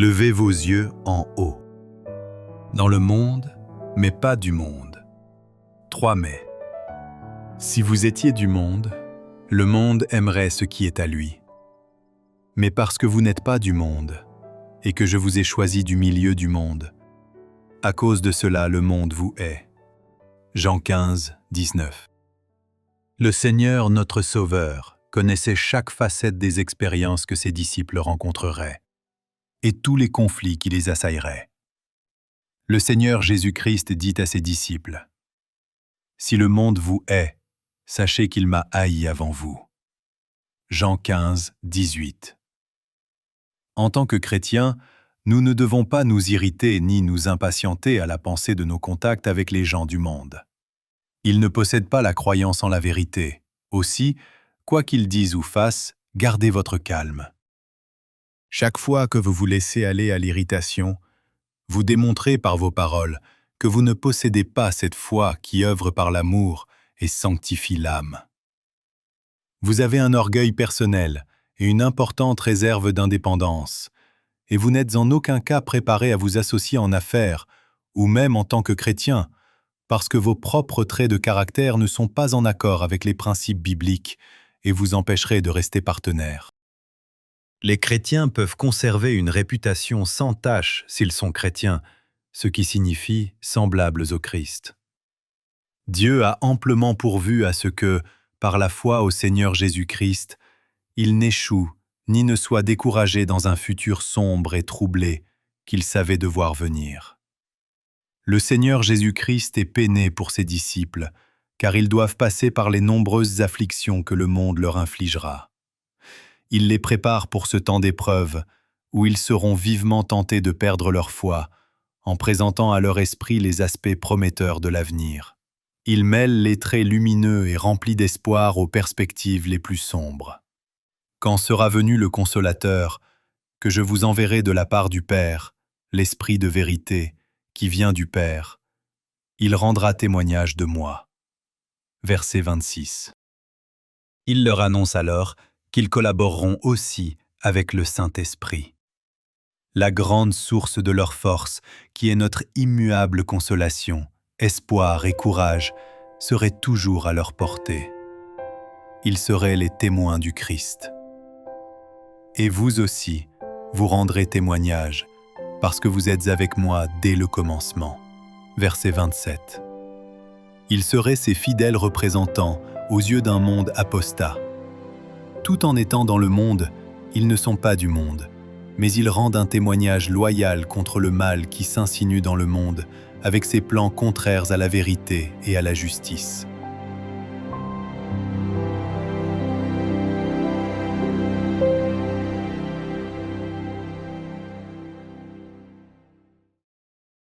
Levez vos yeux en haut. Dans le monde, mais pas du monde. 3 mai. Si vous étiez du monde, le monde aimerait ce qui est à lui. Mais parce que vous n'êtes pas du monde, et que je vous ai choisi du milieu du monde, à cause de cela le monde vous hait. Jean 15, 19. Le Seigneur, notre Sauveur, connaissait chaque facette des expériences que ses disciples rencontreraient, et tous les conflits qui les assailleraient. Le Seigneur Jésus-Christ dit à ses disciples : « Si le monde vous hait, sachez qu'il m'a haï avant vous. » Jean 15, 18. En tant que chrétiens, nous ne devons pas nous irriter ni nous impatienter à la pensée de nos contacts avec les gens du monde. Ils ne possèdent pas la croyance en la vérité. Aussi, quoi qu'ils disent ou fassent, gardez votre calme. Chaque fois que vous vous laissez aller à l'irritation, vous démontrez par vos paroles que vous ne possédez pas cette foi qui œuvre par l'amour et sanctifie l'âme. Vous avez un orgueil personnel et une importante réserve d'indépendance, et vous n'êtes en aucun cas préparé à vous associer en affaires, ou même en tant que chrétien, parce que vos propres traits de caractère ne sont pas en accord avec les principes bibliques et vous empêcheraient de rester partenaires. Les chrétiens peuvent conserver une réputation sans tache s'ils sont chrétiens, ce qui signifie semblables au Christ. Dieu a amplement pourvu à ce que, par la foi au Seigneur Jésus-Christ, il n'échoue ni ne soit découragé dans un futur sombre et troublé qu'il savait devoir venir. Le Seigneur Jésus-Christ est peiné pour ses disciples, car ils doivent passer par les nombreuses afflictions que le monde leur infligera. Il les prépare pour ce temps d'épreuve, où ils seront vivement tentés de perdre leur foi, en présentant à leur esprit les aspects prometteurs de l'avenir. Il mêle les traits lumineux et remplis d'espoir aux perspectives les plus sombres. Quand sera venu le Consolateur, que je vous enverrai de la part du Père, l'Esprit de vérité, qui vient du Père, il rendra témoignage de moi. Verset 26. Il leur annonce alors qu'ils collaboreront aussi avec le Saint-Esprit. La grande source de leur force, qui est notre immuable consolation, espoir et courage, serait toujours à leur portée. Ils seraient les témoins du Christ. Et vous aussi, vous rendrez témoignage, parce que vous êtes avec moi dès le commencement. Verset 27. Ils seraient ses fidèles représentants aux yeux d'un monde apostat. Tout en étant dans le monde, ils ne sont pas du monde, mais ils rendent un témoignage loyal contre le mal qui s'insinue dans le monde, avec ses plans contraires à la vérité et à la justice.